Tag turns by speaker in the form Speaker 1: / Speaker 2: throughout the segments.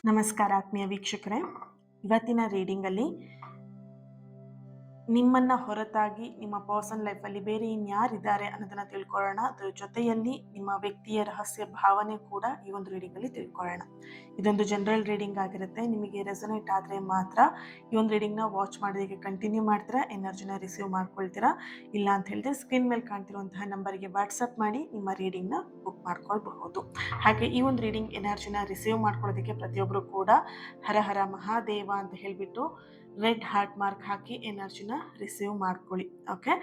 Speaker 1: ನಮಸ್ಕಾರ ಆತ್ಮೀಯ ವೀಕ್ಷಕರೇ. ಇವತ್ತಿನ ರೀಡಿಂಗಲ್ಲಿ ನಿಮ್ಮನ್ನು ಹೊರತಾಗಿ ನಿಮ್ಮ ಪರ್ಸನಲ್ ಲೈಫಲ್ಲಿ ಬೇರೆ ಇನ್ಯಾರಿದ್ದಾರೆ ಅನ್ನೋದನ್ನು ತಿಳ್ಕೊಳ್ಳೋಣ. ಅದರ ಜೊತೆಯಲ್ಲಿ ನಿಮ್ಮ ವ್ಯಕ್ತಿಯ ರಹಸ್ಯ ಭಾವನೆ ಕೂಡ ಈ ಒಂದು ರೀಡಿಂಗಲ್ಲಿ ತಿಳ್ಕೊಳ್ಳೋಣ. ಇದೊಂದು ಜನರಲ್ ರೀಡಿಂಗ್ ಆಗಿರುತ್ತೆ. ನಿಮಗೆ ರೆಸೊನೇಟ್ ಆದರೆ ಮಾತ್ರ ಈ ಒಂದು ರೀಡಿಂಗ್ನ ವಾಚ್ ಮಾಡೋದಕ್ಕೆ ಕಂಟಿನ್ಯೂ ಮಾಡ್ತೀರಾ, ಎನರ್ಜಿನ ರಿಸೀವ್ ಮಾಡ್ಕೊಳ್ತೀರಾ. ಇಲ್ಲ ಅಂತ ಹೇಳಿದ್ರೆ ಸ್ಕ್ರೀನ್ ಮೇಲೆ ಕಾಣ್ತಿರುವಂತಹ ನಂಬರ್ಗೆ ವಾಟ್ಸಪ್ ಮಾಡಿ ನಿಮ್ಮ ರೀಡಿಂಗ್ನ ಬುಕ್ ಮಾಡ್ಕೊಳ್ಬಹುದು. ಹಾಗೆ ಈ ಒಂದು ರೀಡಿಂಗ್ ಎನರ್ಜಿನ ರಿಸೀವ್ ಮಾಡ್ಕೊಳ್ಳೋದಕ್ಕೆ ಪ್ರತಿಯೊಬ್ಬರು ಕೂಡ ಹರ ಹರ ಮಹಾದೇವ ಅಂತ ಹೇಳಿಬಿಟ್ಟು ರೆಡ್ ಹಾರ್ಟ್ ಮಾರ್ಕ್ ಹಾಕಿ ಎನರ್ಜಿನ ರಿಸೀವ್ ಮಾಡ್ಕೊಳ್ಳಿ. ಓಕೆ.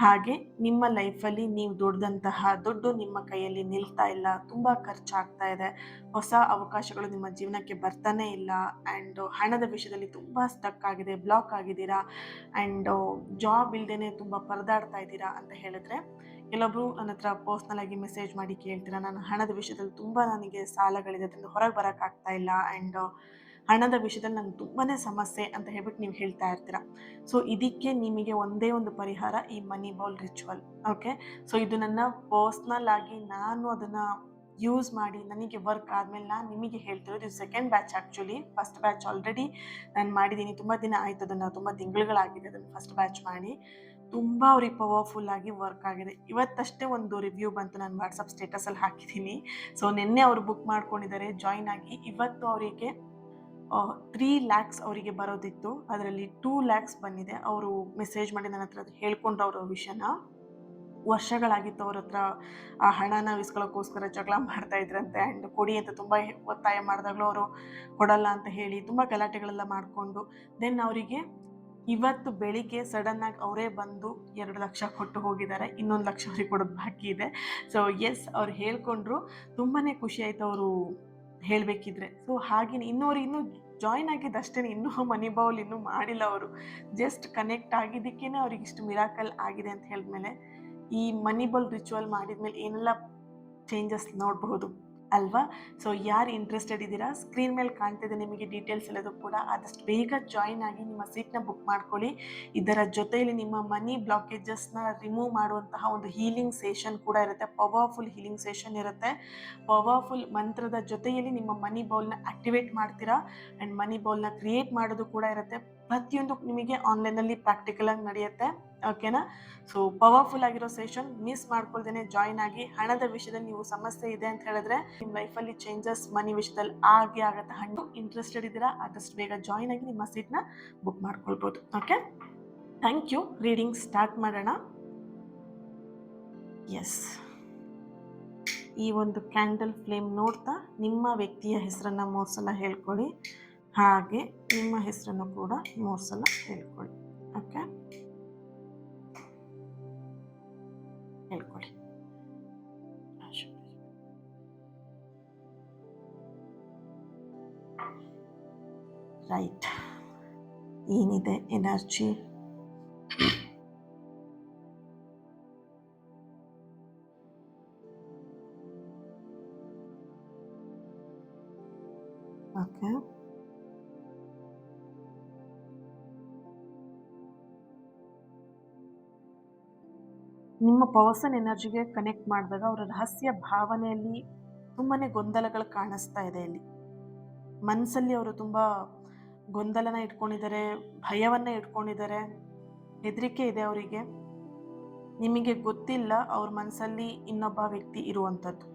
Speaker 1: ಹಾಗೆ ನಿಮ್ಮ ಲೈಫಲ್ಲಿ ನೀವು ದುಡ್ಡು ನಿಮ್ಮ ಕೈಯಲ್ಲಿ ನಿಲ್ತಾ ಇಲ್ಲ, ತುಂಬ ಖರ್ಚಾಗ್ತಾ ಇದೆ, ಹೊಸ ಅವಕಾಶಗಳು ನಿಮ್ಮ ಜೀವನಕ್ಕೆ ಬರ್ತಾನೆ ಇಲ್ಲ, ಆ್ಯಂಡ್ ಹಣದ ವಿಷಯದಲ್ಲಿ ತುಂಬ ಸ್ಟಕ್ ಆಗಿದೆ, ಬ್ಲಾಕ್ ಆಗಿದ್ದೀರಾ, ಆ್ಯಂಡ್ ಜಾಬ್ ಇಲ್ದೇನೆ ತುಂಬ ಪರದಾಡ್ತಾ ಇದ್ದೀರಾ ಅಂತ ಹೇಳಿದ್ರೆ, ಕೆಲವೊಬ್ರು ನನ್ನ ಹತ್ರ ಪರ್ಸ್ನಲ್ ಆಗಿ ಮೆಸೇಜ್ ಮಾಡಿ ಕೇಳ್ತೀರಾ, ನಾನು ಹಣದ ವಿಷಯದಲ್ಲಿ ತುಂಬ ನನಗೆ ಸಾಲಗಳಿದೆ, ಅದರಿಂದ ಹೊರಗೆ ಬರೋಕ್ಕಾಗ್ತಾ ಇಲ್ಲ, ಆ್ಯಂಡ್ ಹಣದ ವಿಷಯದಲ್ಲಿ ನಂಗೆ ತುಂಬಾ ಸಮಸ್ಯೆ ಅಂತ ಹೇಳ್ಬಿಟ್ಟು ನೀವು ಹೇಳ್ತಾ ಇರ್ತೀರಾ. ಸೊ ಇದಕ್ಕೆ ನಿಮಗೆ ಒಂದೇ ಒಂದು ಪರಿಹಾರ, ಈ ಮನಿ ಬೌಲ್ ರಿಚುವಲ್. ಓಕೆ. ಸೊ ಇದು ನನ್ನ ಪರ್ಸ್ನಲ್ ಆಗಿ ನಾನು ಅದನ್ನು ಯೂಸ್ ಮಾಡಿ ನನಗೆ ವರ್ಕ್ ಆದಮೇಲೆ ನಾನು ನಿಮಗೆ ಹೇಳ್ತಿರೋದು. ಇದು second batch. Actually first batch already ನಾನು ಮಾಡಿದ್ದೀನಿ, ತುಂಬ ದಿನ ಆಯಿತು, ಅದನ್ನು ತುಂಬ ತಿಂಗಳುಗಳಾಗಿದೆ ಅದನ್ನು ಫಸ್ಟ್ ಬ್ಯಾಚ್ ಮಾಡಿ. ತುಂಬ ಅವ್ರಿಗೆ ಪವರ್ಫುಲ್ ಆಗಿ ವರ್ಕ್ ಆಗಿದೆ. ಇವತ್ತಷ್ಟೇ ಒಂದು ರಿವ್ಯೂ ಬಂತು, ನಾನು ವಾಟ್ಸಪ್ ಸ್ಟೇಟಸಲ್ಲಿ ಹಾಕಿದ್ದೀನಿ. ಸೊ ನಿನ್ನೆ ಅವರು ಬುಕ್ ಮಾಡ್ಕೊಂಡಿದ್ದಾರೆ ಜಾಯಿನ್ ಆಗಿ. ಇವತ್ತು ಅವರಿಗೆ 3 lakhs ಅವರಿಗೆ ಬರೋದಿತ್ತು, ಅದರಲ್ಲಿ 2 lakhs ಬಂದಿದೆ. ಅವರು ಮೆಸೇಜ್ ಮಾಡಿ ನನ್ನ ಹತ್ರ ಹೇಳ್ಕೊಂಡ್ರು ಅವರ ವಿಷಯನ. ವರ್ಷಗಳಾಗಿತ್ತು ಅವ್ರ ಹತ್ರ ಆ ಹಣನ ಇಸ್ಕೊಳ್ಳೋಕ್ಕೋಸ್ಕರ ಜಗಳ ಮಾಡ್ತಾ ಇದ್ರಂತೆ, ಆ್ಯಂಡ್ ಕೊಡಿ ಅಂತ ತುಂಬ ಒತ್ತಾಯ ಮಾಡಿದಾಗಲೂ ಅವರು ಕೊಡಲ್ಲ ಅಂತ ಹೇಳಿ ತುಂಬ ಗಲಾಟೆಗಳೆಲ್ಲ ಮಾಡಿಕೊಂಡು ದೆನ್ ಅವರಿಗೆ ಇವತ್ತು ಬೆಳಿಗ್ಗೆ ಸಡನ್ನಾಗಿ ಅವರೇ ಬಂದು 2 ಲಕ್ಷ ಕೊಟ್ಟು ಹೋಗಿದ್ದಾರೆ. 1 ಲಕ್ಷ ಅವ್ರಿಗೆ ಕೊಡೋದು ಬಾಕಿ ಇದೆ. ಸೊ ಎಸ್, ಅವ್ರು ಹೇಳ್ಕೊಂಡ್ರು. ತುಂಬಾ ಖುಷಿ ಆಯಿತು ಅವರು ಹೇಳಬೇಕಿದ್ರೆ. ಸೊ ಹಾಗೆಯೇ ಇನ್ನೂ ಜಾಯಿನ್ ಆಗಿದ್ದಷ್ಟೇ, ಇನ್ನೂ ಮನಿ ಬೌಲ್ ಇನ್ನೂ ಮಾಡಿಲ್ಲ ಅವರು. ಜಸ್ಟ್ ಕನೆಕ್ಟ್ ಆಗಿದ್ದಕ್ಕೇ ಅವ್ರಿಗೆ ಇಷ್ಟು ಮಿರಾಕಲ್ ಆಗಿದೆ ಅಂತ ಹೇಳಿದ್ಮೇಲೆ, ಈ ಮನಿ ಬೌಲ್ ರಿಚುವಲ್ ಮಾಡಿದ್ಮೇಲೆ ಏನೆಲ್ಲ ಚೇಂಜಸ್ ನೋಡಬಹುದು ಅಲ್ವಾ? ಸೊ ಯಾರು ಇಂಟ್ರೆಸ್ಟೆಡ್ ಇದ್ದೀರಾ, ಸ್ಕ್ರೀನ್ ಮೇಲೆ ಕಾಣ್ತಿದೆ ನಿಮಗೆ ಡೀಟೇಲ್ಸ್ ಎಲ್ಲದು ಕೂಡ. ಆದಷ್ಟು ಬೇಗ ಜಾಯಿನ್ ಆಗಿ ನಿಮ್ಮ ಸೀಟ್ನ ಬುಕ್ ಮಾಡ್ಕೊಳ್ಳಿ. ಇದರ ಜೊತೆಯಲ್ಲಿ ನಿಮ್ಮ ಮನಿ ಬ್ಲಾಕೇಜಸ್ನ ರಿಮೂವ್ ಮಾಡುವಂತಹ ಒಂದು ಹೀಲಿಂಗ್ ಸೆಷನ್ ಕೂಡ ಇರುತ್ತೆ. ಪವರ್ಫುಲ್ ಹೀಲಿಂಗ್ ಸೆಷನ್ ಇರುತ್ತೆ. ಪವರ್ಫುಲ್ ಮಂತ್ರದ ಜೊತೆಯಲ್ಲಿ ನಿಮ್ಮ ಮನಿ ಬೌಲ್ನ ಆಕ್ಟಿವೇಟ್ ಮಾಡ್ತೀರಾ, ಆ್ಯಂಡ್ ಮನಿ ಬೌಲ್ನ ಕ್ರಿಯೇಟ್ ಮಾಡೋದು ಕೂಡ ಇರುತ್ತೆ. ಪ್ರತಿಯೊಂದು ನಿಮಗೆ ಆನ್ಲೈನಲ್ಲಿ ಪ್ರಾಕ್ಟಿಕಲಾಗಿ ನಡೆಯುತ್ತೆ. ಓಕೆನಾ? ಸೊ ಪವರ್ಫುಲ್ ಆಗಿರೋ ಸೆಷನ್ ಮಿಸ್ ಮಾಡ್ಕೊಳ್ದೇನೆ ಜಾಯಿನ್ ಆಗಿ. ಹಣದ ವಿಷಯದಲ್ಲಿ ನೀವು ಸಮಸ್ಯೆ ಇದೆ ಅಂತ ಹೇಳಿದ್ರೆ ನಿಮ್ಮ ಲೈಫಲ್ಲಿ ಚೇಂಜಸ್ ಮನಿ ವಿಷಯದಲ್ಲಿ ಆಗೇ ಆಗುತ್ತೆ. ಇಂಟ್ರೆಸ್ಟೆಡ್ ಇದ್ದೀರಾ, ಆದಷ್ಟು ಬೇಗ ಜಾಯಿನ್ ಆಗಿ ನಿಮ್ಮ ಸೀಟ್ನ ಬುಕ್ ಮಾಡ್ಕೊಳ್ಬೋದು. Okay, thank you. Reading start ಮಾಡೋಣ. ಎಸ್, ಈ ಒಂದು ಕ್ಯಾಂಡಲ್ ಫ್ಲೇಮ್ ನೋಡ್ತಾ ನಿಮ್ಮ ವ್ಯಕ್ತಿಯ ಹೆಸರನ್ನು 3 ಸಲ ಹೇಳ್ಕೊಳ್ಳಿ. ಹಾಗೆ ನಿಮ್ಮ ಹೆಸರನ್ನು ಕೂಡ 3 ಸಲ ಹೇಳ್ಕೊಳ್ಳಿ. ಓಕೆ, ಹೇಳ್ಕೊಳ್ಳಿ. ರೈಟ್, ಏನಿದೆ ಎನರ್ಜಿ? ಓಕೆ, ನಿಮ್ಮ ಪರ್ಸನ್ ಎನರ್ಜಿಗೆ ಕನೆಕ್ಟ್ ಮಾಡಿದಾಗ ಅವರ ರಹಸ್ಯ ಭಾವನೆಯಲ್ಲಿ ತುಂಬಾ ಗೊಂದಲಗಳು ಕಾಣಿಸ್ತಾ ಇದೆ. ಇಲ್ಲಿ ಮನಸ್ಸಲ್ಲಿ ಅವರು ತುಂಬ ಗೊಂದಲನ ಇಟ್ಕೊಂಡಿದ್ದಾರೆ, ಭಯವನ್ನು ಇಟ್ಕೊಂಡಿದ್ದಾರೆ, ಹೆದರಿಕೆ ಇದೆ ಅವರಿಗೆ. ನಿಮಗೆ ಗೊತ್ತಿಲ್ಲ ಅವ್ರ ಮನಸ್ಸಲ್ಲಿ ಇನ್ನೊಬ್ಬ ವ್ಯಕ್ತಿ ಇರುವಂಥದ್ದು.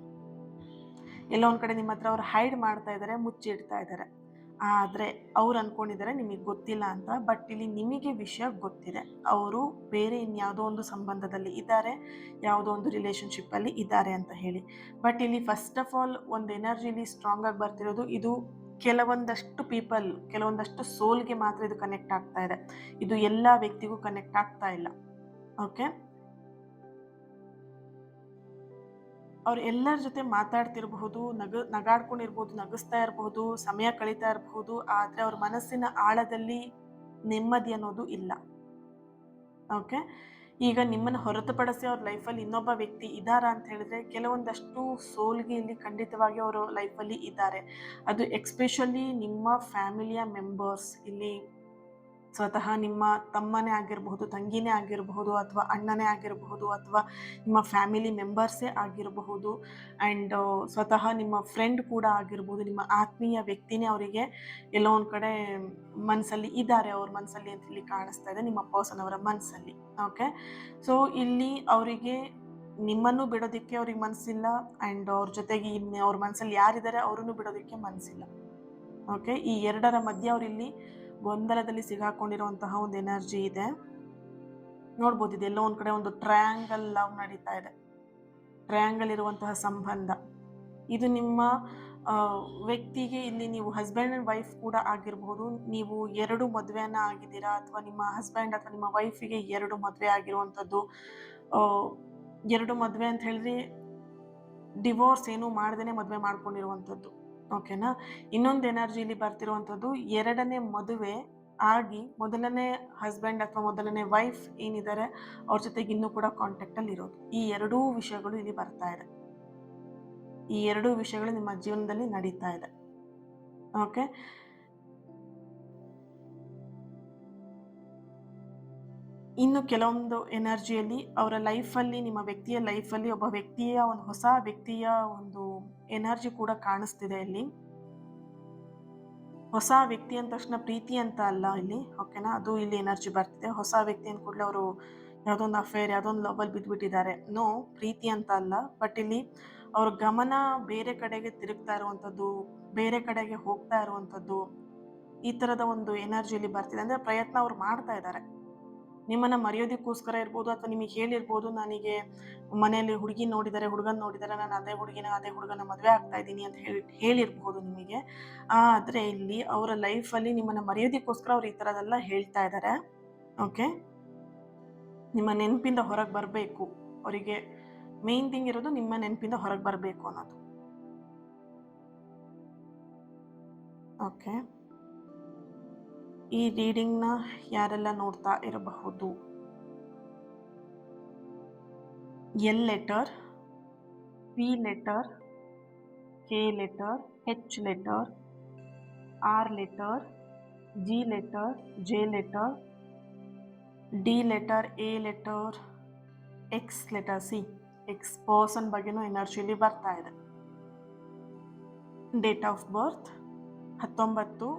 Speaker 1: ಎಲ್ಲೋ ಒಂದು ಕಡೆ ನಿಮ್ಮ ಹತ್ರ ಅವ್ರು ಹೈಡ್ ಮಾಡ್ತಾ ಇದ್ದಾರೆ, ಮುಚ್ಚಿಡ್ತಾ ಇದ್ದಾರೆ. ಆದರೆ ಅವ್ರು ಅಂದ್ಕೊಂಡಿದ್ದಾರೆ ನಿಮಗೆ ಗೊತ್ತಿಲ್ಲ ಅಂತ. ಬಟ್ ಇಲ್ಲಿ ನಿಮಗೆ ವಿಷಯ ಗೊತ್ತಿದೆ. ಅವರು ಬೇರೆ ಇನ್ಯಾವುದೋ ಒಂದು ಸಂಬಂಧದಲ್ಲಿ ಇದ್ದಾರೆ, ಯಾವುದೋ ಒಂದು ರಿಲೇಷನ್ಶಿಪ್ಪಲ್ಲಿ ಇದ್ದಾರೆ ಅಂತ ಹೇಳಿ. ಬಟ್ ಇಲ್ಲಿ ಫಸ್ಟ್ ಆಫ್ ಆಲ್ ಒಂದು ಎನರ್ಜಿಲಿ ಸ್ಟ್ರಾಂಗ್ ಆಗಿ ಬರ್ತಿರೋದು, ಇದು ಕೆಲವೊಂದಷ್ಟು ಪೀಪಲ್, ಕೆಲವೊಂದಷ್ಟು ಸೋಲ್ಗೆ ಮಾತ್ರ ಇದು ಕನೆಕ್ಟ್ ಆಗ್ತಾ ಇದೆ. ಇದು ಎಲ್ಲ ವ್ಯಕ್ತಿಗೂ ಕನೆಕ್ಟ್ ಆಗ್ತಾ ಇಲ್ಲ. ಓಕೆ, ಅವ್ರು ಎಲ್ಲರ ಜೊತೆ ಮಾತಾಡ್ತಿರಬಹುದು, ನಗಾಡ್ಕೊಂಡಿರ್ಬೋದು, ನಗಿಸ್ತಾ ಇರಬಹುದು, ಸಮಯ ಕಳೀತಾ ಇರಬಹುದು. ಆದರೆ ಅವ್ರ ಮನಸ್ಸಿನ ಆಳದಲ್ಲಿ ನೆಮ್ಮದಿ ಅನ್ನೋದು ಇಲ್ಲ. ಓಕೆ, ಈಗ ನಿಮ್ಮನ್ನು ಹೊರತುಪಡಿಸಿ ಅವ್ರ ಲೈಫಲ್ಲಿ ಇನ್ನೊಬ್ಬ ವ್ಯಕ್ತಿ ಇದ್ದಾರಾ ಅಂತ ಹೇಳಿದ್ರೆ, ಕೆಲವೊಂದಷ್ಟು ಸೋಲ್ಗೆ ಇಲ್ಲಿ ಖಂಡಿತವಾಗಿ ಅವರು ಲೈಫಲ್ಲಿ ಇದ್ದಾರೆ. ಅದು ಎಕ್ಸ್ಪೆಷಲಿ ನಿಮ್ಮ ಫ್ಯಾಮಿಲಿಯ ಮೆಂಬರ್ಸ್ ಇಲ್ಲಿ ಸ್ವತಃ ನಿಮ್ಮ ತಮ್ಮನೇ ಆಗಿರಬಹುದು, ತಂಗಿನೇ ಆಗಿರಬಹುದು, ಅಥವಾ ಅಣ್ಣನೇ ಆಗಿರಬಹುದು, ಅಥವಾ ನಿಮ್ಮ ಫ್ಯಾಮಿಲಿ ಮೆಂಬರ್ಸೇ ಆಗಿರಬಹುದು, ಆ್ಯಂಡ್ ಸ್ವತಃ ನಿಮ್ಮ ಫ್ರೆಂಡ್ ಕೂಡ ಆಗಿರ್ಬೋದು, ನಿಮ್ಮ ಆತ್ಮೀಯ ವ್ಯಕ್ತಿನೇ ಅವರಿಗೆ ಎಲ್ಲೋ ಒಂದು ಕಡೆ ಮನಸ್ಸಲ್ಲಿ ಇದ್ದಾರೆ, ಅವ್ರ ಮನಸ್ಸಲ್ಲಿ ಅಂತ ಇಲ್ಲಿ ಕಾಣಿಸ್ತಾ ಇದೆ, ನಿಮ್ಮ ಪರ್ಸನ್ ಅವರ ಮನಸ್ಸಲ್ಲಿ. ಓಕೆ, ಸೊ ಇಲ್ಲಿ ಅವರಿಗೆ ನಿಮ್ಮನ್ನು ಬಿಡೋದಕ್ಕೆ ಅವ್ರಿಗೆ ಮನಸ್ಸಿಲ್ಲ, ಆ್ಯಂಡ್ ಅವ್ರ ಜೊತೆಗೆ ಇನ್ನು ಅವ್ರ ಮನಸ್ಸಲ್ಲಿ ಯಾರಿದ್ದಾರೆ ಅವರನ್ನು ಬಿಡೋದಕ್ಕೆ ಮನಸ್ಸಿಲ್ಲ. ಓಕೆ, ಈ ಎರಡರ ಮಧ್ಯೆ ಅವರಿಲ್ಲಿ ಗೊಂದಲದಲ್ಲಿ ಸಿಗಾಕೊಂಡಿರುವಂತಹ ಒಂದು ಎನರ್ಜಿ ಇದೆ. ನೋಡ್ಬೋದು, ಇದೆಲ್ಲೋ ಒಂದು ಕಡೆ ಒಂದು ಟ್ರಯಾಂಗಲ್ ಲವ್ ನಡೀತಾ ಇದೆ, ಟ್ರಯಾಂಗಲ್ ಇರುವಂತಹ ಸಂಬಂಧ. ಇದು ನಿಮ್ಮ ವ್ಯಕ್ತಿಗೆ ಇಲ್ಲಿ ನೀವು ಹಸ್ಬೆಂಡ್ ಆ್ಯಂಡ್ ವೈಫ್ ಕೂಡ ಆಗಿರಬಹುದು, ನೀವು ಎರಡು ಮದುವೆಯನ್ನ ಆಗಿದ್ದೀರಾ, ಅಥವಾ ನಿಮ್ಮ ಹಸ್ಬೆಂಡ್ ಅಥವಾ ನಿಮ್ಮ ವೈಫಿಗೆ ಎರಡು ಮದುವೆ ಆಗಿರುವಂಥದ್ದು. ಎರಡು ಮದುವೆ ಅಂತ ಹೇಳಿದ್ರೆ ಡಿವೋರ್ಸ್ ಏನೂ ಮಾಡ್ದೇನೆ ಮದುವೆ ಮಾಡ್ಕೊಂಡಿರುವಂಥದ್ದು. ಓಕೆನಾ. ಇನ್ನೊಂದು ಎನರ್ಜಿ ಇಲ್ಲಿ ಬರ್ತಿರುವಂಥದ್ದು, ಎರಡನೇ ಮದುವೆ ಆಗಿ ಮೊದಲನೇ ಹಸ್ಬೆಂಡ್ ಅಥವಾ ಮೊದಲನೇ ವೈಫ್ ಏನಿದ್ದಾರೆ ಅವ್ರ ಜೊತೆಗೆ ಇನ್ನೂ ಕೂಡ ಕಾಂಟ್ಯಾಕ್ಟಲ್ಲಿ ಇರೋದು. ಈ ಎರಡೂ ವಿಷಯಗಳು ಇಲ್ಲಿ ಬರ್ತಾ ಇದೆ. ಈ ಎರಡೂ ವಿಷಯಗಳು ನಿಮ್ಮ ಜೀವನದಲ್ಲಿ ನಡೀತಾ ಇದೆ. ಓಕೆ, ಇನ್ನು ಕೆಲವೊಂದು ಎನರ್ಜಿಯಲ್ಲಿ ಅವರ ಲೈಫಲ್ಲಿ, ನಿಮ್ಮ ವ್ಯಕ್ತಿಯ ಲೈಫಲ್ಲಿ ಒಬ್ಬ ವ್ಯಕ್ತಿಯ ಒಂದು ಹೊಸ ವ್ಯಕ್ತಿಯ ಒಂದು ಎನರ್ಜಿ ಕೂಡ ಕಾಣಿಸ್ತಿದೆ ಇಲ್ಲಿ. ಹೊಸ ವ್ಯಕ್ತಿ ಅಂದ ತಕ್ಷಣ ಪ್ರೀತಿ ಅಂತ ಅಲ್ಲ ಇಲ್ಲಿ. ಓಕೆನಾ, ಅದು ಇಲ್ಲಿ ಎನರ್ಜಿ ಬರ್ತಿದೆ. ಹೊಸ ವ್ಯಕ್ತಿ ಅಂದ ಕೂಡಲೇ ಅವರು ಯಾವುದೊಂದು ಅಫೇರ್, ಯಾವುದೊಂದು ಲವಲ್ಲಿ ಬಿದ್ದುಬಿಟ್ಟಿದ್ದಾರೆ, ನೋ, ಪ್ರೀತಿ ಅಂತ ಅಲ್ಲ. ಬಟ್ ಇಲ್ಲಿ ಅವ್ರ ಗಮನ ಬೇರೆ ಕಡೆಗೆ ತಿರುಗ್ತಾ ಇರುವಂಥದ್ದು, ಬೇರೆ ಕಡೆಗೆ ಹೋಗ್ತಾ ಇರುವಂಥದ್ದು, ಈ ಥರದ ಒಂದು ಎನರ್ಜಿಯಲ್ಲಿ ಬರ್ತಿದೆ. ಅಂದರೆ ಪ್ರಯತ್ನ ಅವ್ರು ಮಾಡ್ತಾ ಇದ್ದಾರೆ ನಿಮ್ಮನ್ನು ಮರೆಯೋದಕ್ಕೋಸ್ಕರ ಇರ್ಬೋದು, ಅಥವಾ ನಿಮಗೆ ಹೇಳಿರ್ಬೋದು, ನನಗೆ ಮನೆಯಲ್ಲಿ ಹುಡುಗಿ ನೋಡಿದ್ದಾರೆ, ಹುಡುಗನ ನೋಡಿದ್ದಾರೆ, ನಾನು ಅದೇ ಹುಡುಗನ ಮದುವೆ ಆಗ್ತಾ ಇದ್ದೀನಿ ಅಂತ ಹೇಳಿರ್ಬೋದು ನಿಮಗೆ. ಆದರೆ ಇಲ್ಲಿ ಅವರ ಲೈಫಲ್ಲಿ ನಿಮ್ಮನ್ನು ಮರೆಯೋದಕ್ಕೋಸ್ಕರ ಅವ್ರು ಈ ಥರದೆಲ್ಲ ಹೇಳ್ತಾ ಇದ್ದಾರೆ. ಓಕೆ, ನಿಮ್ಮ ನೆನಪಿಂದ ಹೊರಗೆ ಬರಬೇಕು. ಅವರಿಗೆ ಮೇನ್ ಥಿಂಗ್ ಇರೋದು ನಿಮ್ಮ ನೆನಪಿಂದ ಹೊರಗೆ ಬರಬೇಕು ಅನ್ನೋದು. ಓಕೆ, ಈ ರೀಡಿಂಗ್ನ ಯಾರೆಲ್ಲ ನೋಡ್ತಾ ಇರಬಹುದು? L letter, P letter, K letter, H letter, R letter, G letter, J letter, D letter, A letter, X letter. C, X person ಬಗ್ಗೆನೂ ಎನರ್ಜಿಯಲ್ಲಿ ಬರ್ತಾ ಇದೆ. Date of birth 19,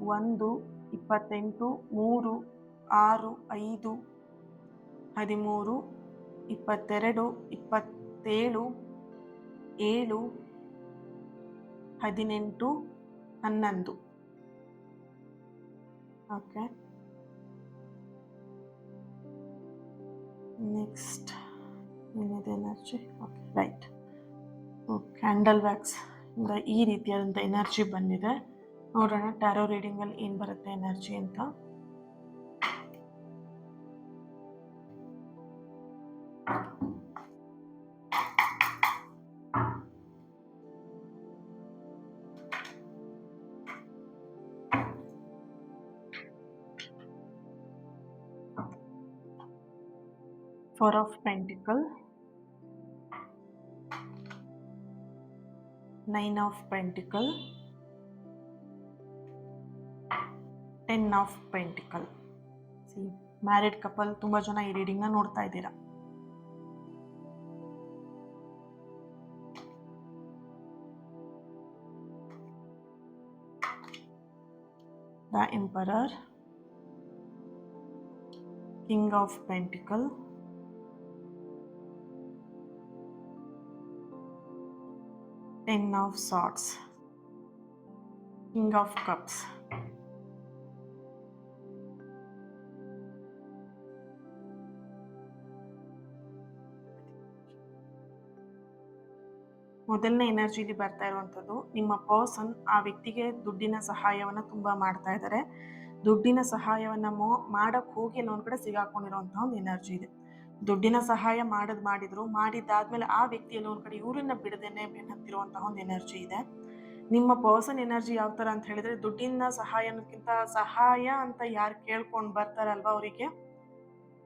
Speaker 1: 31, 3, 6, 5, 13, 22, 7, 18, 11. Okay, next ಏನಿದೆ energy? Okay, right. Candle wax ಇಂದ ಈ ರೀತಿಯಾದಂಥ energy ಬಂದಿದೆ. ನೋಡೋಣ ಟ್ಯಾರೋ ರೀಡಿಂಗಲ್ಲಿ ಏನು ಬರುತ್ತೆ ಎನರ್ಜಿ ಅಂತ. Four of Pentacles, 9 of Pentacles, 10 of Pentacles. C, married couple ತುಂಬ ಜನ ಈ ರೀಡಿಂಗ್ನ ನೋಡ್ತಾ ಇದ್ದೀರಾ. The emperor, king of Pentacles, Ten of Swords, King of Cups. ಮೊದಲನೇ ಎನರ್ಜಿಲಿ ಬರ್ತಾ ಇರುವಂಥದ್ದು, ನಿಮ್ಮ ಪರ್ಸನ್ ಆ ವ್ಯಕ್ತಿಗೆ ದುಡ್ಡಿನ ಸಹಾಯವನ್ನು ತುಂಬ ಮಾಡ್ತಾ ಇದ್ದಾರೆ. ದುಡ್ಡಿನ ಸಹಾಯವನ್ನು ಮಾಡೋಕ್ಕೆ ಹೋಗಿ ಎಲ್ಲ ಒಂದು ಕಡೆ ಸಿಗಾಕೊಂಡಿರುವಂಥ ಒಂದು ಎನರ್ಜಿ ಇದೆ. ದುಡ್ಡಿನ ಸಹಾಯ ಮಾಡಿದ್ದಾದ್ಮೇಲೆ ಆ ವ್ಯಕ್ತಿಯಲ್ಲಿ ಒಂದು ಕಡೆ ಇವರನ್ನ ಬಿಡದೇನೆ ಬೆನ್ನತ್ತಿರುವಂತಹ ಒಂದು ಎನರ್ಜಿ ಇದೆ. ನಿಮ್ಮ ಪರ್ಸನ್ ಎನರ್ಜಿ ಯಾವ ಥರ ಅಂತ ಹೇಳಿದ್ರೆ, ದುಡ್ಡಿನ ಸಹಾಯ ಅನ್ನೋದಕ್ಕಿಂತ ಸಹಾಯ ಅಂತ ಯಾರು ಕೇಳ್ಕೊಂಡು ಬರ್ತಾರಲ್ವ ಅವರಿಗೆ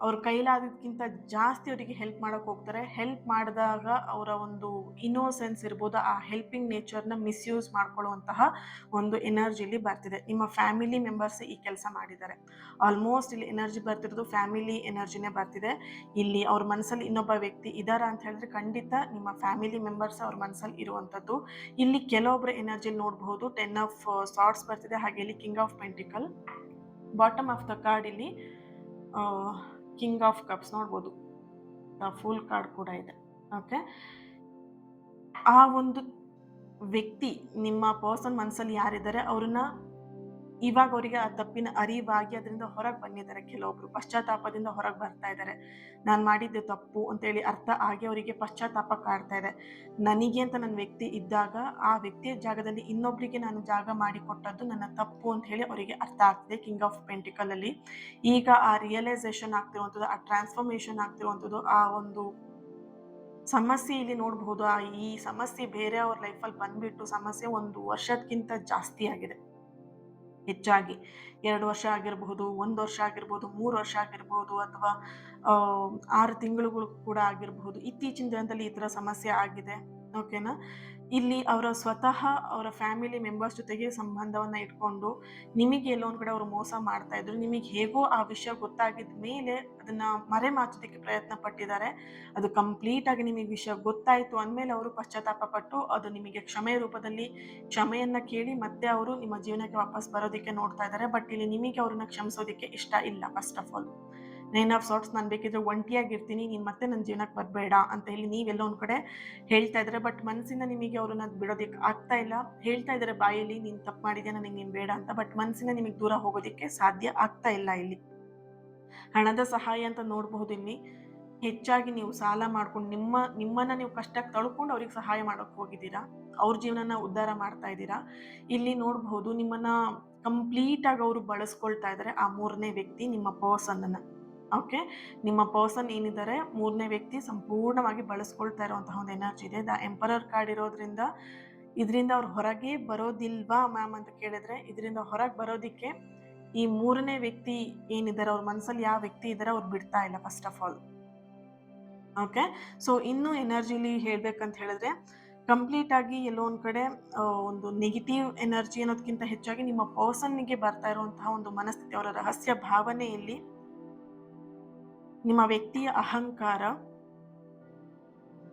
Speaker 1: ಅವ್ರ ಕೈಲಾದಕ್ಕಿಂತ ಜಾಸ್ತಿ ಅವರಿಗೆ ಹೆಲ್ಪ್ ಮಾಡಕ್ಕೆ ಹೋಗ್ತಾರೆ. ಹೆಲ್ಪ್ ಮಾಡಿದಾಗ ಅವರ ಒಂದು ಇನ್ನೋಸೆನ್ಸ್ ಇರ್ಬೋದು, ಆ ಹೆಲ್ಪಿಂಗ್ ನೇಚರ್ನ ಮಿಸ್ಯೂಸ್ ಮಾಡ್ಕೊಳ್ಳುವಂತಹ ಒಂದು ಎನರ್ಜಿಲಿ ಬರ್ತಿದೆ. ನಿಮ್ಮ ಫ್ಯಾಮಿಲಿ ಮೆಂಬರ್ಸ್ ಈ ಕೆಲಸ ಮಾಡಿದ್ದಾರೆ. ಆಲ್ಮೋಸ್ಟ್ ಇಲ್ಲಿ ಎನರ್ಜಿ ಬರ್ತಿರೋದು ಫ್ಯಾಮಿಲಿ ಎನರ್ಜಿನೇ ಬರ್ತಿದೆ. ಇಲ್ಲಿ ಅವ್ರ ಮನಸ್ಸಲ್ಲಿ ಇನ್ನೊಬ್ಬ ವ್ಯಕ್ತಿ ಇದಾರ ಅಂತ ಹೇಳಿದ್ರೆ ಖಂಡಿತ ನಿಮ್ಮ ಫ್ಯಾಮಿಲಿ ಮೆಂಬರ್ಸ್ ಅವ್ರ ಮನಸ್ಸಲ್ಲಿ ಇರುವಂಥದ್ದು. ಇಲ್ಲಿ ಕೆಲವೊಬ್ಬರ ಎನರ್ಜಿ ನೋಡಬಹುದು 10 ಆಫ್ ಸಾರ್ಟ್ಸ್ ಬರ್ತಿದೆ, ಹಾಗೆ ಇಲ್ಲಿ king of pentacle. Bottom of the card ಇಲ್ಲಿ ಕಿಂಗ್ ಆಫ್ ಕಪ್ಸ್ ನೋಡ್ಬೋದು, ಫುಲ್ ಕಾರ್ಡ್ ಕೂಡ ಇದೆ. ಓಕೆ, ಆ ಒಂದು ವ್ಯಕ್ತಿ ನಿಮ್ಮ ಪರ್ಸನ್ ಮನಸ್ಸಲ್ಲಿ ಯಾರಿದ್ದಾರೆ ಅವ್ರನ್ನ ಇವಾಗ ಅವರಿಗೆ ಆ ತಪ್ಪಿನ ಅರಿವಾಗಿ ಅದರಿಂದ ಹೊರಗೆ ಬಂದಿದ್ದಾರೆ. ಕೆಲವೊಬ್ರು ಪಶ್ಚಾತ್ತಾಪದಿಂದ ಹೊರಗೆ ಬರ್ತಾ ಇದ್ದಾರೆ. ನಾನು ಮಾಡಿದ್ದೆ ತಪ್ಪು ಅಂತೇಳಿ ಅರ್ಥ ಆಗಿ ಅವರಿಗೆ ಪಶ್ಚಾತ್ತಾಪ ಕಾಡ್ತಾ ಇದೆ. ನನಗೆ ಅಂತ ನನ್ನ ವ್ಯಕ್ತಿ ಇದ್ದಾಗ ಆ ವ್ಯಕ್ತಿಯ ಜಾಗದಲ್ಲಿ ಇನ್ನೊಬ್ಬರಿಗೆ ನಾನು ಜಾಗ ಮಾಡಿಕೊಟ್ಟದ್ದು ನನ್ನ ತಪ್ಪು ಅಂತ ಹೇಳಿ ಅವರಿಗೆ ಅರ್ಥ ಆಗ್ತಿದೆ. ಕಿಂಗ್ ಆಫ್ ಪೆಂಟಿಕಲ್ ಅಲ್ಲಿ ಈಗ ಆ ರಿಯಲೈಸೇಷನ್ ಆಗ್ತಿರುವಂಥದ್ದು, ಆ ಟ್ರಾನ್ಸ್ಫಾರ್ಮೇಶನ್ ಆಗ್ತಿರುವಂಥದ್ದು, ಆ ಒಂದು ಸಮಸ್ಯೆ ಇಲ್ಲಿ ನೋಡಬಹುದು. ಈ ಸಮಸ್ಯೆ ಬೇರೆ ಅವ್ರ ಲೈಫಲ್ಲಿ ಬಂದ್ಬಿಟ್ಟು ಸಮಸ್ಯೆ 1 ವರ್ಷಕ್ಕಿಂತ ಜಾಸ್ತಿ ಆಗಿದೆ. ಹೆಚ್ಚಾಗಿ 2 ವರ್ಷ ಆಗಿರಬಹುದು, 1 ವರ್ಷ ಆಗಿರ್ಬೋದು, 3 ವರ್ಷ ಆಗಿರ್ಬೋದು, ಅಥವಾ 6 ತಿಂಗಳುಗಳು ಕೂಡ ಆಗಿರಬಹುದು. ಇತ್ತೀಚಿನ ದಿನದಲ್ಲಿ ಈ ಥರ ಸಮಸ್ಯೆ ಆಗಿದೆ. ಓಕೆನಾ. ಇಲ್ಲಿ ಅವರ ಸ್ವತಃ ಅವರ ಫ್ಯಾಮಿಲಿ ಮೆಂಬರ್ಸ್ ಜೊತೆಗೆ ಸಂಬಂಧವನ್ನ ಇಟ್ಕೊಂಡು ನಿಮಗೆ ಎಲ್ಲೋ ಒಂದ್ ಕಡೆ ಅವರು ಮೋಸ ಮಾಡ್ತಾ ಇದ್ರು. ನಿಮಗೆ ಹೇಗೋ ಆ ವಿಷಯ ಗೊತ್ತಾಗಿದ ಮೇಲೆ ಅದನ್ನ ಮರೆಮಾಚೋದಕ್ಕೆ ಪ್ರಯತ್ನ ಪಟ್ಟಿದ್ದಾರೆ. ಅದು ಕಂಪ್ಲೀಟ್ ಆಗಿ ನಿಮಗೆ ವಿಷಯ ಗೊತ್ತಾಯ್ತು ಅಂದಮೇಲೆ ಅವರು ಪಶ್ಚಾತ್ತಾಪ ಪಟ್ಟು ಅದು ನಿಮಗೆ ಕ್ಷಮೆ ರೂಪದಲ್ಲಿ ಕ್ಷಮೆಯನ್ನ ಕೇಳಿ ಮತ್ತೆ ಅವರು ನಿಮ್ಮ ಜೀವನಕ್ಕೆ ವಾಪಸ್ ಬರೋದಕ್ಕೆ ನೋಡ್ತಾ ಇದ್ದಾರೆ. ಬಟ್ ಇಲ್ಲಿ ನಿಮಗೆ ಅವ್ರನ್ನ ಕ್ಷಮಿಸೋದಕ್ಕೆ ಇಷ್ಟ ಇಲ್ಲ. First of all 9 of swords, ನಾನು ಬೇಕಿದ್ರೆ ಒಂಟಿಯಾಗಿರ್ತೀನಿ, ನೀನು ಮತ್ತೆ ನನ್ನ ಜೀವನಕ್ಕೆ ಬರಬೇಡ ಅಂತ ಹೇಳಿ ನೀವೆಲ್ಲೋ ಒಂದು ಕಡೆ ಹೇಳ್ತಾ ಇದ್ದಾರೆ. ಬಟ್ ಮನಸ್ಸಿಂದ ನಿಮಗೆ ಅವ್ರನ್ನ ಬಿಡೋದಕ್ಕೆ ಆಗ್ತಾ ಇಲ್ಲ. ಹೇಳ್ತಾ ಇದ್ದಾರೆ ಬಾಯಲ್ಲಿ ನೀನು ತಪ್ಪು ಮಾಡಿದ್ಯಾ, ನನಗೆ ನೀನು ಬೇಡ ಅಂತ. ಬಟ್ ಮನಸ್ಸಿಂದ ನಿಮಗೆ ದೂರ ಹೋಗೋದಕ್ಕೆ ಸಾಧ್ಯ ಆಗ್ತಾ ಇಲ್ಲ. ಇಲ್ಲಿ ಹಣದ ಸಹಾಯ ಅಂತ ನೋಡಬಹುದು. ಇಲ್ಲಿ ಹೆಚ್ಚಾಗಿ ನೀವು ಸಾಲ ಮಾಡ್ಕೊಂಡು ನಿಮ್ಮನ್ನ ನೀವು ಕಷ್ಟಕ್ಕೆ ತಳ್ಕೊಂಡು ಅವ್ರಿಗೆ ಸಹಾಯ ಮಾಡೋಕೆ ಹೋಗಿದ್ದೀರಾ. ಅವ್ರ ಜೀವನನ ಉದ್ಧಾರ ಮಾಡ್ತಾ ಇದ್ದೀರಾ. ಇಲ್ಲಿ ನೋಡಬಹುದು ನಿಮ್ಮನ್ನ ಕಂಪ್ಲೀಟ್ ಆಗಿ ಅವರು ಬಳಸ್ಕೊಳ್ತಾ ಇದ್ದಾರೆ. ಆ 3ನೇ ವ್ಯಕ್ತಿ ನಿಮ್ಮ ಪರ್ಸನ್ ಅನ್ನ. ಓಕೆ, ನಿಮ್ಮ ಪರ್ಸನ್ ಏನಿದ್ದಾರೆ 3ನೇ ವ್ಯಕ್ತಿ ಸಂಪೂರ್ಣವಾಗಿ ಬಳಸ್ಕೊಳ್ತಾ ಇರುವಂತಹ ಒಂದು ಎನರ್ಜಿ ಇದೆ. ದ ಎಂಪರರ್ ಕಾರ್ಡ್ ಇರೋದ್ರಿಂದ ಇದರಿಂದ ಅವ್ರು ಹೊರಗೆ ಬರೋದಿಲ್ವಾ ಮ್ಯಾಮ್ ಅಂತ ಕೇಳಿದ್ರೆ, ಇದರಿಂದ ಹೊರಗೆ ಬರೋದಿಕ್ಕೆ ಈ 3ನೇ ವ್ಯಕ್ತಿ ಏನಿದ್ದಾರೆ ಅವ್ರ ಮನಸ್ಸಲ್ಲಿ ಯಾವ ವ್ಯಕ್ತಿ ಇದ್ದಾರೆ ಅವ್ರು ಬಿಡ್ತಾ ಇಲ್ಲ. First of all okay. So ಇನ್ನು ಎನರ್ಜಿಲಿ ಹೇಳ್ಬೇಕಂತ ಹೇಳಿದ್ರೆ ಕಂಪ್ಲೀಟ್ ಆಗಿ ಎಲ್ಲೋ ಒಂದ್ ಕಡೆ ಒಂದು ನೆಗೆಟಿವ್ ಎನರ್ಜಿ ಅನ್ನೋದಕ್ಕಿಂತ ಹೆಚ್ಚಾಗಿ ನಿಮ್ಮ ಪರ್ಸನ್ಗೆ ಬರ್ತಾ ಇರುವಂತಹ ಒಂದು ಮನಸ್ಥಿತಿ, ಅವರ ರಹಸ್ಯ ಭಾವನೆಯಲ್ಲಿ ನಿಮ್ಮ ವ್ಯಕ್ತಿಯ ಅಹಂಕಾರ,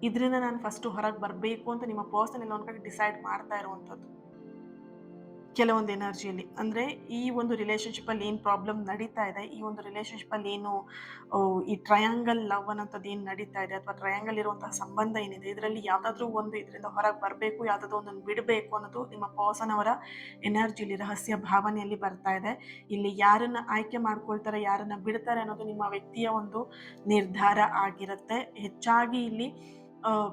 Speaker 1: ಇದರಿಂದ ನಾನು ಫಸ್ಟ್ ಹೊರಗೆ ಬರಬೇಕು ಅಂತ ನಿಮ್ಮ ಪರ್ಸನ್ ಎಲ್ಲ ಒಂದ್ ಕಡೆ ಡಿಸೈಡ್ ಮಾಡ್ತಾ ಇರುವಂಥದ್ದು ಕೆಲವೊಂದು ಎನರ್ಜಿಯಲ್ಲಿ. ಅಂದರೆ ಈ ಒಂದು ರಿಲೇಶನ್ಶಿಪ್ ಅಲ್ಲಿ ಏನು ಪ್ರಾಬ್ಲಮ್ ನಡೀತಾ ಇದೆ, ಈ ಒಂದು ರಿಲೇಶನ್ಶಿಪ್ ಅಲ್ಲಿ ಏನು ಈ ಟ್ರಯಾಂಗಲ್ ಲವ್ ಅನ್ನೋಂಥದ್ದು ಏನು ನಡೀತಾ ಇದೆ, ಅಥವಾ ಟ್ರಯಾಂಗಲ್ ಇರುವಂತಹ ಸಂಬಂಧ ಏನಿದೆ, ಇದರಲ್ಲಿ ಯಾವ್ದಾದ್ರು ಒಂದು ಇದರಿಂದ ಹೊರಗೆ ಬರಬೇಕು, ಯಾವ್ದಾದ್ರು ಒಂದನ್ನು ಬಿಡಬೇಕು ಅನ್ನೋದು ನಿಮ್ಮ ಪರ್ಸನ್ ಅವರ ಎನರ್ಜಿಲಿ ರಹಸ್ಯ ಭಾವನೆಯಲ್ಲಿ ಬರ್ತಾ ಇದೆ. ಇಲ್ಲಿ ಯಾರನ್ನ ಆಯ್ಕೆ ಮಾಡ್ಕೊಳ್ತಾರೆ, ಯಾರನ್ನ ಬಿಡ್ತಾರೆ ಅನ್ನೋದು ನಿಮ್ಮ ವ್ಯಕ್ತಿಯ ಒಂದು ನಿರ್ಧಾರ ಆಗಿರುತ್ತೆ. ಹೆಚ್ಚಾಗಿ ಇಲ್ಲಿ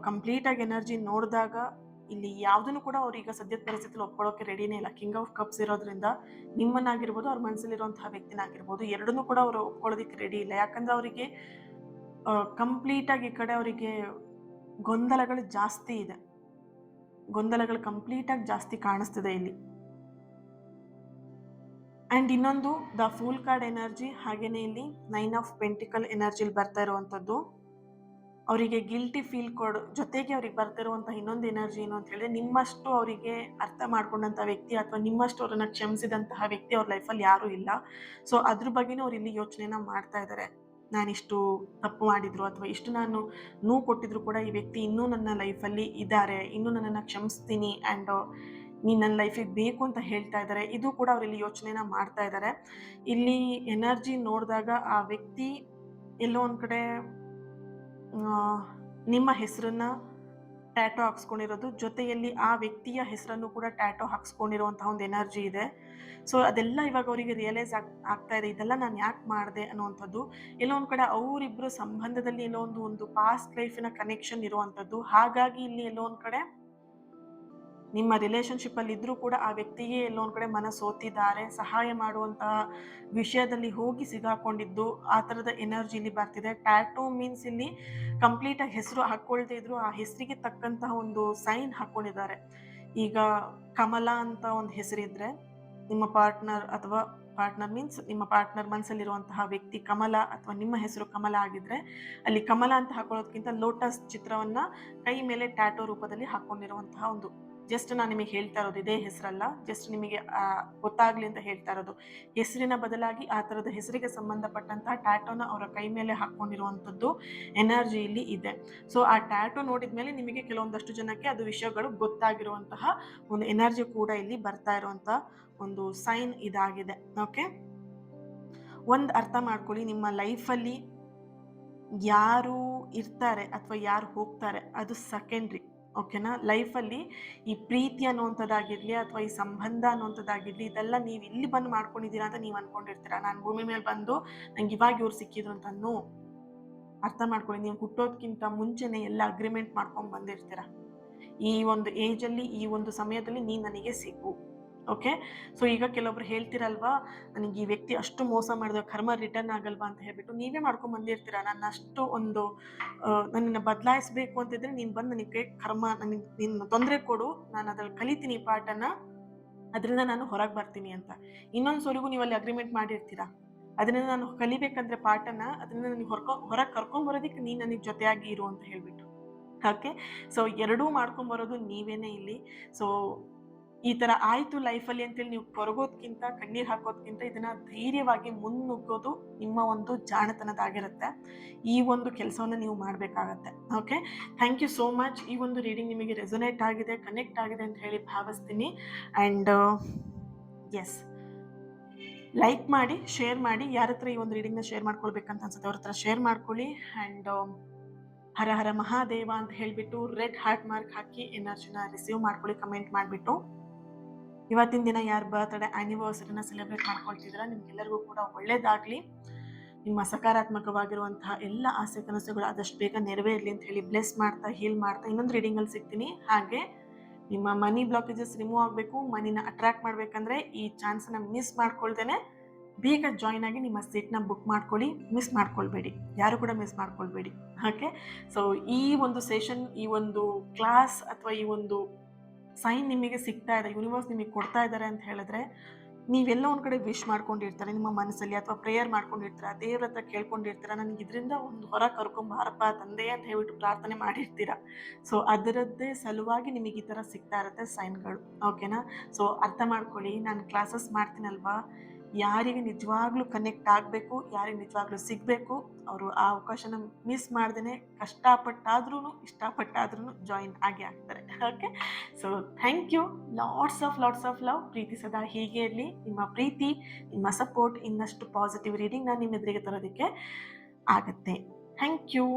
Speaker 1: ಕಂಪ್ಲೀಟ್ ಆಗಿ ಎನರ್ಜಿ ನೋಡಿದಾಗ ಇಲ್ಲಿ ಯಾವುದನ್ನು ಕೂಡ ಅವ್ರೀಗ ಸದ್ಯದ ಪರಿಸ್ಥಿತಿಯಲ್ಲಿ ಒಪ್ಕೊಳ್ಳೋಕೆ ರೆಡಿನೇ ಇಲ್ಲ. ಕಿಂಗ್ ಆಫ್ ಕಪ್ಸ್ ಇರೋದ್ರಿಂದ ನಿಮ್ಮನ್ನಾಗಿರ್ಬೋದು, ಅವ್ರ ಮನಸ್ಸಲ್ಲಿರುವಂತಹ ವ್ಯಕ್ತಿನಾಗಿರ್ಬೋದು, ಎರಡನ್ನೂ ಕೂಡ ಅವರು ಒಪ್ಕೊಳ್ಳೋದಕ್ಕೆ ರೆಡಿ ಇಲ್ಲ. ಯಾಕಂದ್ರೆ ಅವರಿಗೆ ಕಂಪ್ಲೀಟ್ ಆಗಿ ಈ ಕಡೆ ಅವರಿಗೆ ಗೊಂದಲಗಳು ಜಾಸ್ತಿ ಇದೆ. ಗೊಂದಲಗಳು ಕಂಪ್ಲೀಟ್ ಆಗಿ ಜಾಸ್ತಿ ಕಾಣಿಸ್ತಿದೆ ಇಲ್ಲಿ. ಅಂಡ್ ಇನ್ನೊಂದು ದ ಫೂಲ್ ಕಾರ್ಡ್ ಎನರ್ಜಿ, ಹಾಗೇನೆ ಇಲ್ಲಿ 9 ಆಫ್ ಪೆಂಟಿಕಲ್ ಎನರ್ಜಿಲಿ ಬರ್ತಾ ಇರುವಂತದ್ದು ಅವರಿಗೆ ಗಿಲ್ಟಿ ಫೀಲ್ ಕೊಡೋ ಜೊತೆಗೆ ಅವ್ರಿಗೆ ಬರ್ತಿರುವಂತಹ ಇನ್ನೊಂದು ಎನರ್ಜಿ ಏನು ಅಂತ ಹೇಳಿದ್ರೆ, ನಿಮ್ಮಷ್ಟು ಅವರಿಗೆ ಅರ್ಥ ಮಾಡ್ಕೊಂಡಂತಹ ವ್ಯಕ್ತಿ ಅಥವಾ ನಿಮ್ಮಷ್ಟು ಅವ್ರನ್ನ ಕ್ಷಮಿಸಿದಂತಹ ವ್ಯಕ್ತಿ ಅವ್ರ ಲೈಫಲ್ಲಿ ಯಾರೂ ಇಲ್ಲ. ಸೊ ಅದ್ರ ಬಗ್ಗೆನೂ ಅವ್ರು ಇಲ್ಲಿ ಯೋಚನೆನ ಮಾಡ್ತಾ ಇದ್ದಾರೆ. ನಾನಿಷ್ಟು ತಪ್ಪು ಮಾಡಿದ್ರು ಅಥವಾ ಇಷ್ಟು ನಾನು ನೋವು ಕೊಟ್ಟಿದ್ರು ಕೂಡ ಈ ವ್ಯಕ್ತಿ ಇನ್ನೂ ನನ್ನ ಲೈಫಲ್ಲಿ ಇದ್ದಾರೆ, ಇನ್ನೂ ನನ್ನನ್ನು ಕ್ಷಮಿಸ್ತೀನಿ ಆ್ಯಂಡ್ ನೀನು ನನ್ನ ಲೈಫಿಗೆ ಬೇಕು ಅಂತ ಹೇಳ್ತಾ ಇದ್ದಾರೆ. ಇದು ಕೂಡ ಅವರಲ್ಲಿ ಯೋಚನೆನ ಮಾಡ್ತಾ ಇದ್ದಾರೆ. ಇಲ್ಲಿ ಎನರ್ಜಿ ನೋಡಿದಾಗ ಆ ವ್ಯಕ್ತಿ ಎಲ್ಲೋ ಒಂದು ಕಡೆ ನಿಮ್ಮ ಹೆಸರನ್ನ ಟ್ಯಾಟೋ ಹಾಕ್ಸ್ಕೊಂಡಿರೋದು, ಜೊತೆಯಲ್ಲಿ ಆ ವ್ಯಕ್ತಿಯ ಹೆಸರನ್ನು ಕೂಡ ಟ್ಯಾಟೋ ಹಾಕ್ಸ್ಕೊಂಡಿರುವಂತಹ ಒಂದು ಎನರ್ಜಿ ಇದೆ. ಸೊ ಅದೆಲ್ಲ ಇವಾಗ ಅವರಿಗೆ ರಿಯಲೈಸ್ ಆಗ್ತಾ ಇದೆ, ಇದೆಲ್ಲ ನಾನು ಯಾಕೆ ಮಾಡಿದೆ ಅನ್ನುವಂಥದ್ದು. ಎಲ್ಲೋ ಒಂದು ಕಡೆ ಅವರಿಬ್ಬರು ಸಂಬಂಧದಲ್ಲಿ ಎಲ್ಲೋ ಒಂದು ಪಾಸ್ಟ್ ಲೈಫಿನ ಕನೆಕ್ಷನ್ ಇರುವಂಥದ್ದು. ಹಾಗಾಗಿ ಇಲ್ಲಿ ಎಲ್ಲೋ ಒಂದು ಕಡೆ ನಿಮ್ಮ ರಿಲೇಶನ್ಶಿಪ್ ಅಲ್ಲಿ ಇದ್ರೂ ಕೂಡ ಆ ವ್ಯಕ್ತಿಗೆ ಎಲ್ಲೋ ಒಂದ್ ಕಡೆ ಮನ ಸೋತಿದ್ದಾರೆ, ಸಹಾಯ ಮಾಡುವಂತಹ ವಿಷಯದಲ್ಲಿ ಹೋಗಿ ಸಿಗಾಕೊಂಡಿದ್ದು, ಆ ಥರದ ಎನರ್ಜಿ ಇಲ್ಲಿ ಬರ್ತಿದೆ. ಟ್ಯಾಟೂ ಮೀನ್ಸ್ ಇಲ್ಲಿ ಕಂಪ್ಲೀಟ್ ಆಗಿ ಹೆಸರು ಹಾಕೊಳ್ದೇ ಇದ್ರು ಆ ಹೆಸರಿಗೆ ತಕ್ಕಂತಹ ಒಂದು ಸೈನ್ ಹಾಕೊಂಡಿದ್ದಾರೆ. ಈಗ ಕಮಲ ಅಂತ ಒಂದು ಹೆಸರಿದ್ರೆ ನಿಮ್ಮ ಪಾರ್ಟ್ನರ್ ಅಥವಾ ಪಾರ್ಟ್ನರ್ ಮೀನ್ಸ್ ನಿಮ್ಮ ಪಾರ್ಟ್ನರ್ ಮನಸ್ಸಲ್ಲಿರುವಂತಹ ವ್ಯಕ್ತಿ ಕಮಲ ಅಥವಾ ನಿಮ್ಮ ಹೆಸರು ಕಮಲ ಆಗಿದ್ರೆ ಅಲ್ಲಿ ಕಮಲ ಅಂತ ಹಾಕೊಳ್ಳೋದಕ್ಕಿಂತ ಲೋಟಸ್ ಚಿತ್ರವನ್ನ ಕೈ ಮೇಲೆ ಟ್ಯಾಟೋ ರೂಪದಲ್ಲಿ ಹಾಕೊಂಡಿರುವಂತಹ ಒಂದು, ಜಸ್ಟ್ ನಾನು ನಿಮಗೆ ಹೇಳ್ತಾ ಇರೋದು ಇದೇ ಹೆಸರಲ್ಲ, ಜಸ್ಟ್ ನಿಮಗೆ ಗೊತ್ತಾಗ್ಲಿ ಅಂತ ಹೇಳ್ತಾ ಇರೋದು. ಹೆಸರಿನ ಬದಲಾಗಿ ಆ ಥರದ ಹೆಸರಿಗೆ ಸಂಬಂಧಪಟ್ಟಂತಹ ಟ್ಯಾಟೋನ ಅವರ ಕೈ ಮೇಲೆ ಹಾಕೊಂಡಿರುವಂಥದ್ದು ಎನರ್ಜಿ ಇಲ್ಲಿ ಇದೆ. ಸೊ ಆ ಟ್ಯಾಟೋ ನೋಡಿದ್ಮೇಲೆ ನಿಮಗೆ ಕೆಲವೊಂದಷ್ಟು ಜನಕ್ಕೆ ಅದು ವಿಷಯಗಳು ಗೊತ್ತಾಗಿರುವಂತಹ ಒಂದು ಎನರ್ಜಿ ಕೂಡ ಇಲ್ಲಿ ಬರ್ತಾ ಇರುವಂತಹ ಒಂದು ಸೈನ್ ಇದಾಗಿದೆ. ಓಕೆ, ಒಂದು ಅರ್ಥ ಮಾಡ್ಕೊಳ್ಳಿ, ನಿಮ್ಮ ಲೈಫಲ್ಲಿ ಯಾರು ಇರ್ತಾರೆ ಅಥವಾ ಯಾರು ಹೋಗ್ತಾರೆ ಅದು ಸೆಕೆಂಡ್ರಿ. ಓಕೆನಾ, ಲೈಫಲ್ಲಿ ಈ ಪ್ರೀತಿ ಅನ್ನುವಂಥದ್ದಾಗಿರಲಿ ಅಥವಾ ಈ ಸಂಬಂಧ ಅನ್ನುವಂಥದ್ದಾಗಿರಲಿ ಇದೆಲ್ಲ ನೀವು ಇಲ್ಲಿ ಬಂದು ಮಾಡ್ಕೊಂಡಿದ್ದೀರಾ ಅಂತ ನೀವು ಅನ್ಕೊಂಡಿರ್ತೀರಾ. ನಾನು ಭೂಮಿ ಮೇಲೆ ಬಂದು ನಂಗೆ ಇವಾಗ ಇವ್ರು ಸಿಕ್ಕಿದ್ರು ಅಂತ. ಅರ್ಥ ಮಾಡ್ಕೊಳ್ಳಿ, ನೀವು ಹುಟ್ಟೋದ್ಕಿಂತ ಮುಂಚೆನೆ ಎಲ್ಲ ಅಗ್ರಿಮೆಂಟ್ ಮಾಡ್ಕೊಂಡು ಬಂದಿರ್ತೀರ. ಈ ಒಂದು ಏಜಲ್ಲಿ ಈ ಒಂದು ಸಮಯದಲ್ಲಿ ನೀನು ನನಗೆ ಸಿಗು. ಓಕೆ, ಸೊ ಈಗ ಕೆಲವೊಬ್ರು ಹೇಳ್ತಿರಲ್ವಾ, ನನಗೆ ಈ ವ್ಯಕ್ತಿ ಅಷ್ಟು ಮೋಸ ಮಾಡಿದ ಕರ್ಮ ರಿಟರ್ನ್ ಆಗಲ್ವಾ ಅಂತ ಹೇಳ್ಬಿಟ್ಟು ನೀವೇ ಮಾಡ್ಕೊಂಡು ಬಂದಿರ್ತೀರ. ನನ್ನ ಅಷ್ಟು ಒಂದು ನನ್ನನ್ನು ಬದಲಾಯಿಸಬೇಕು ಅಂತಿದ್ರೆ ನೀನು ಬಂದು ನನಗೆ ಕರ್ಮ, ನನಗೆ ನೀನು ತೊಂದರೆ ಕೊಡು, ನಾನು ಅದ್ರಲ್ಲಿ ಕಲಿತೀನಿ ಪಾಠನ, ಅದರಿಂದ ನಾನು ಹೊರಗೆ ಬರ್ತೀನಿ ಅಂತ. ಇನ್ನೊಂದ್ಸರಿಗೂ ನೀವು ಅಲ್ಲಿ ಅಗ್ರಿಮೆಂಟ್ ಮಾಡಿರ್ತೀರಾ, ಅದರಿಂದ ನಾನು ಕಲಿಬೇಕಂದ್ರೆ ಪಾಠನ, ಅದರಿಂದ ನನಗೆ ಹೊರಗೆ ಕರ್ಕೊಂಬರೋದಕ್ಕೆ ನೀನು ನನಗೆ ಜೊತೆಯಾಗಿ ಇರು ಅಂತ ಹೇಳ್ಬಿಟ್ಟು. ಓಕೆ, ಸೊ ಎರಡೂ ಮಾಡ್ಕೊಂಬರೋದು ನೀವೇನೇ ಇಲ್ಲಿ. ಸೊ ಈ ಥರ ಆಯಿತು ಲೈಫಲ್ಲಿ ಅಂತೇಳಿ ನೀವು ಕೊರಗೋದ್ಕಿಂತ, ಕಣ್ಣೀರು ಹಾಕೋದ್ಕಿಂತ ಇದನ್ನು ಧೈರ್ಯವಾಗಿ ಮುನ್ನುಗ್ಗೋದು ನಿಮ್ಮ ಒಂದು ಜಾಣತನದಾಗಿರುತ್ತೆ. ಈ ಒಂದು ಕೆಲಸವನ್ನು ನೀವು ಮಾಡಬೇಕಾಗತ್ತೆ. Okay, thank you so much. ಈ ಒಂದು ರೀಡಿಂಗ್ ನಿಮಗೆ ರೆಸೊನೇಟ್ ಆಗಿದೆ, ಕನೆಕ್ಟ್ ಆಗಿದೆ ಅಂತ ಹೇಳಿ ಭಾವಿಸ್ತೀನಿ. ಆ್ಯಂಡ್ ಎಸ್, ಲೈಕ್ ಮಾಡಿ, ಶೇರ್ ಮಾಡಿ. ಯಾರ ಹತ್ರ ಈ ಒಂದು ರೀಡಿಂಗ್ನ ಶೇರ್ ಮಾಡ್ಕೊಳ್ಬೇಕಂತ ಅನ್ಸುತ್ತೆ ಅವ್ರ ಹತ್ರ ಶೇರ್ ಮಾಡ್ಕೊಳ್ಳಿ. ಆ್ಯಂಡ್ ಹರ ಹರ ಮಹಾದೇವ ಅಂತ ಹೇಳಿಬಿಟ್ಟು ರೆಡ್ ಹಾರ್ಟ್ ಮಾರ್ಕ್ ಹಾಕಿ ಎನರ್ಜಿನ ರಿಸೀವ್ ಮಾಡ್ಕೊಳ್ಳಿ ಕಮೆಂಟ್ ಮಾಡಿಬಿಟ್ಟು. ಇವತ್ತಿನ ದಿನ ಯಾರು ಬರ್ತ್ಡೇ ಆ್ಯನಿವರ್ಸರಿನ ಸೆಲೆಬ್ರೇಟ್ ಮಾಡ್ಕೊಳ್ತಿದ್ದೀರಾ ನಿಮ್ಗೆಲ್ಲರಿಗೂ ಕೂಡ ಒಳ್ಳೇದಾಗಲಿ. ನಿಮ್ಮ ಸಕಾರಾತ್ಮಕವಾಗಿರುವಂತಹ ಎಲ್ಲ ಆಸೆ ಕನಸುಗಳು ಆದಷ್ಟು ಬೇಗ ನೆರವೇರಲಿ ಅಂತ ಹೇಳಿ ಬ್ಲೆಸ್ ಮಾಡ್ತಾ, ಹೀಲ್ ಮಾಡ್ತಾ ಇನ್ನೊಂದು ರೀಡಿಂಗಲ್ಲಿ ಸಿಗ್ತೀನಿ. ಹಾಗೆ ನಿಮ್ಮ ಮನಿ ಬ್ಲಾಕೇಜಸ್ ರಿಮೂವ್ ಆಗಬೇಕು, ಮನಿನ ಅಟ್ರಾಕ್ಟ್ ಮಾಡಬೇಕಂದ್ರೆ ಈ ಚಾನ್ಸನ್ನ ಮಿಸ್ ಮಾಡ್ಕೊಳ್ದೇನೆ ಬೇಗ ಜಾಯ್ನ್ ಆಗಿ ನಿಮ್ಮ ಸೀಟ್ನ ಬುಕ್ ಮಾಡ್ಕೊಳ್ಳಿ. ಮಿಸ್ ಮಾಡ್ಕೊಳ್ಬೇಡಿ, ಯಾರು ಕೂಡ ಮಿಸ್ ಮಾಡ್ಕೊಳ್ಬೇಡಿ. ಓಕೆ, ಸೊ ಈ ಒಂದು ಸೆಷನ್, ಈ ಒಂದು ಕ್ಲಾಸ್ ಅಥವಾ ಈ ಒಂದು ಸೈನ್ ನಿಮಗೆ ಸಿಗ್ತಾ ಇದೆ, ಯೂನಿವರ್ಸ್ ನಿಮಗೆ ಕೊಡ್ತಾ ಇದ್ದಾರೆ ಅಂತ ಹೇಳಿದ್ರೆ ನೀವೆಲ್ಲ ಒಂದು ಕಡೆ ವಿಶ್ ಮಾಡ್ಕೊಂಡಿರ್ತಾರೆ ನಿಮ್ಮ ಮನಸ್ಸಲ್ಲಿ, ಅಥವಾ ಪ್ರೇಯರ್ ಮಾಡ್ಕೊಂಡಿರ್ತೀರ, ದೇವ್ರ ಹತ್ರ ಕೇಳ್ಕೊಂಡಿರ್ತೀರ, ನನಗೆ ಇದರಿಂದ ಒಂದು ಹೊರ ಕರ್ಕೊಂಬಾರಪ್ಪ ತಂದೆ ಅಂತ ಹೇಳ್ಬಿಟ್ಟು ಪ್ರಾರ್ಥನೆ ಮಾಡಿರ್ತೀರ. ಸೊ ಅದರದ್ದೇ ಸಲುವಾಗಿ ನಿಮಗೆ ಈ ಥರ ಸಿಗ್ತಾ ಇರುತ್ತೆ ಸೈನ್ಗಳು. ಓಕೆನಾ, ಸೊ ಅರ್ಥ ಮಾಡ್ಕೊಳ್ಳಿ, ನಾನು ಕ್ಲಾಸಸ್ ಮಾಡ್ತೀನಲ್ವಾ, ಯಾರಿಗೆ ನಿಜವಾಗ್ಲೂ ಕನೆಕ್ಟ್ ಆಗಬೇಕು, ಯಾರಿಗೆ ನಿಜವಾಗ್ಲೂ ಸಿಗಬೇಕು, ಅವರು ಆ ಅವಕಾಶನ ಮಿಸ್ ಮಾಡ್ದೇ ಕಷ್ಟಪಟ್ಟಾದ್ರೂ ಇಷ್ಟಪಟ್ಟಾದ್ರೂ ಜಾಯಿನ್ ಆಗಿ ಆಗ್ತಾರೆ. Okay, so thank you. Lots of love. ಪ್ರೀತಿ ಸದಾ ಹೀಗೆ ಇರಲಿ. ನಿಮ್ಮ ಪ್ರೀತಿ, ನಿಮ್ಮ ಸಪೋರ್ಟ್ ಇನ್ನಷ್ಟು ಪಾಸಿಟಿವ್ ರೀಡಿಂಗ್ ನಾನು ನಿಮ್ಮ ಎದುರಿಗೆ ತರೋದಕ್ಕೆ ಆಗುತ್ತೆ. Thank you.